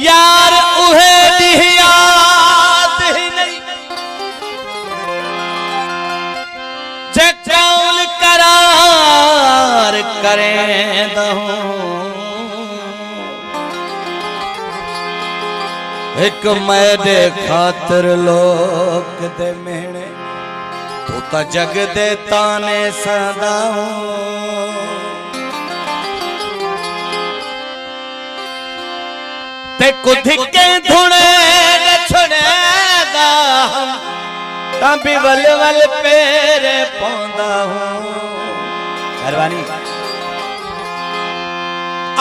यार उहे दी याद ही नहीं जे कौल करार करें दहूं एक मैडे खातर लोक दे मेहणे तू तो जग दे ताने सदाऊं ते कुधिके धुने छुड़ेगा हम तभी वल वल पेरे पौंदा हूं मेहरबानी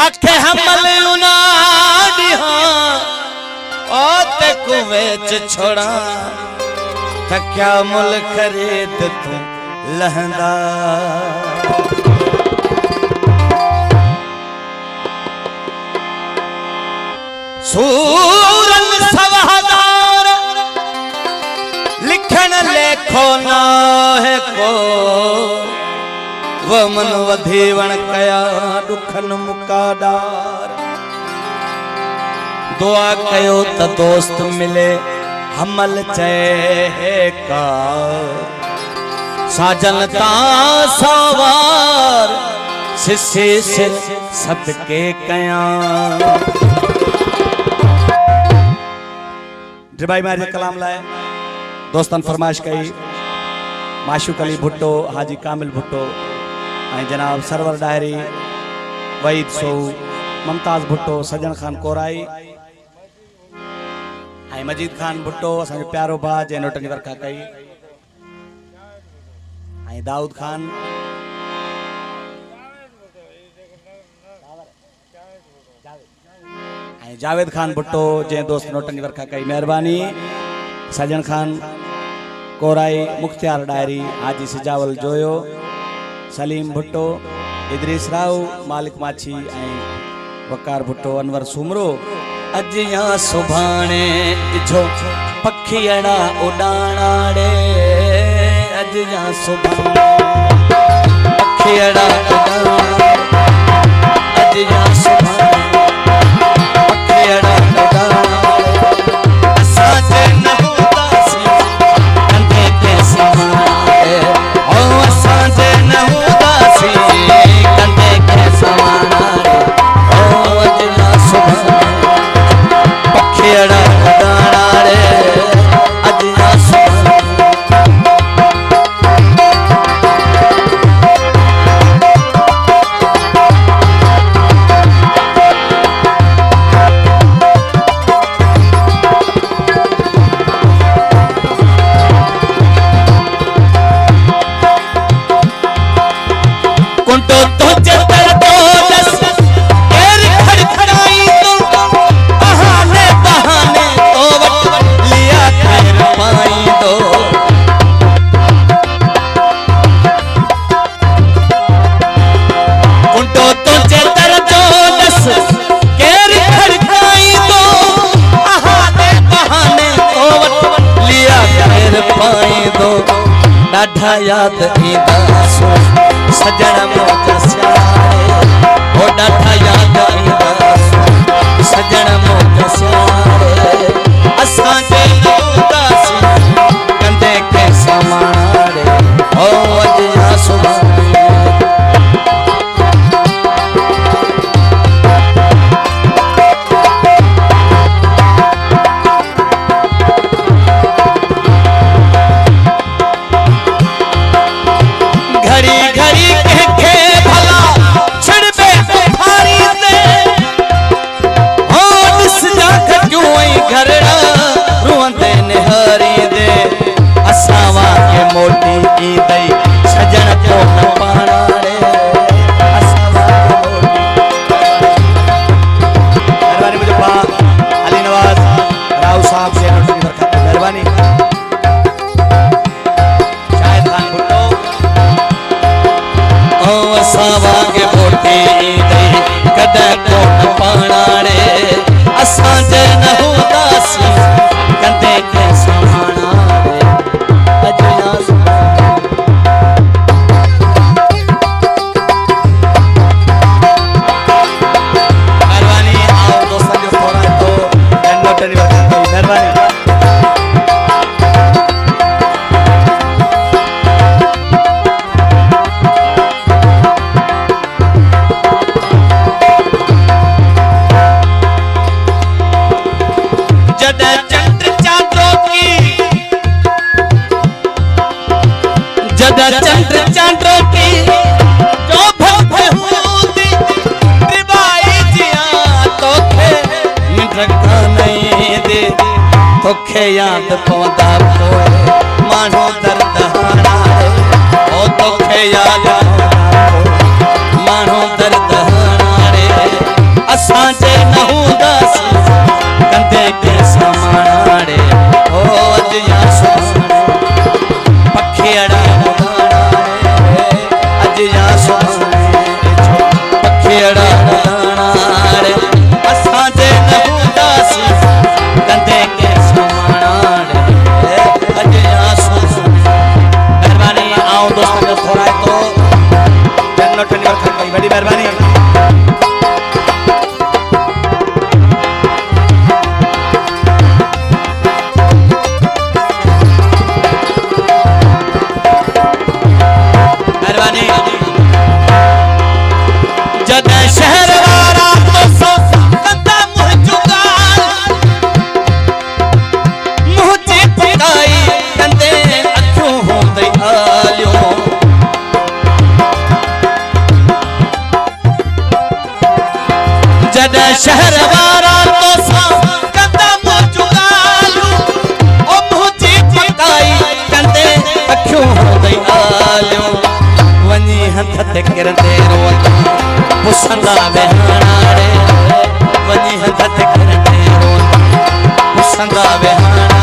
आखे हमल उनाडी हां ओ ते कुवेच छोड़ा त क्या मुल खरीद तू लहंदा सूरन सवहदार लिखन लेखो ना है को वो मन वधीवण कया दुखन मुकादार दुआ कयो त दोस्त मिले हमल चहे का साजन ता सवार सिसे सिर सबके कया भाई मारे कलाम लाए दोस्तन फरमाइश कई माशूक अली भुट्टो हाजी कामिल भुट्टो जनाब सरवर डायरी वहीद सो मुमताज भुट्टो सजन खान कोराई मजीद खान भुट्टो असांजो प्यारो भा जे नोटनी वर्खा कई दाऊद खान जावेद खान भुट्टो जे दोस्त नोटनी वर्खा कई मेहरबानी सजन खान कोराई मुख्तियार डायरी हाजी सिजावल जोयो सलीम भुट्टो इदरीस राव मालिक माछी वकार भुट्टो अनवर सुमरो अज या सुभाणे जो पखियड़ा उड़ाणाड़े अज या सुभाणे पखियड़ा उड़ाणाड़े अज या सुभाणे पखियड़ा उड़ाणाड़े असांजे नहूदासी कंधे ते समाणे ओ असांजे नहूदासी कंधे ते समाणे ओ अज या सुभाणे पखियड़ा उड़ाणाड़े अज या सुभाणे कुंटो तो चतर तो दस एर खड़खड़ाई तो बहाने बहाने तो लिया खैर पाई दो कुंटो तो चतर तो दस एर खड़खड़ाई तो बहाने बहाने तो लिया खैर पाई दो डाढा याद ईंदा सजन मौज स्यारे ओ डाठा याद ईंदा सजन मौज स्यारे असांजे नहूदासी कंधे के समाणे ओ अज या सुभाणे नहीं दे तोखे याद पवंदा पोए मानो दर्द हाणे ओ तोखे याद मानो दर्द हाणे असां जे न हूंदासीं कंदे के समाणे ओ अज या सुभाणे पखियड़ा बुधाणे अज या सुभाणे पखियड़ा बुधाणे असां जे न हूंदासीं कंदे के समाणे अज या सुभाणे मेहरबानी आओ दोस्तों थोड़ा तो जन्नत ठंडी और बड़ी मेहरबानी शहर वारा तो सो कंदा मुह जुगाल मुह जी पकाई कंदे अखियों होंदे आलियो जद शहर वारा तो सो कंदा मुह जुगाल ओ मुह जी पकाई कंदे अखियों होंदे आलियो वनी हथ ते किरंदे रोता पुसंदा बेहाणे वनी हथ ते किरंदे रोता पुसंदा बेहाणे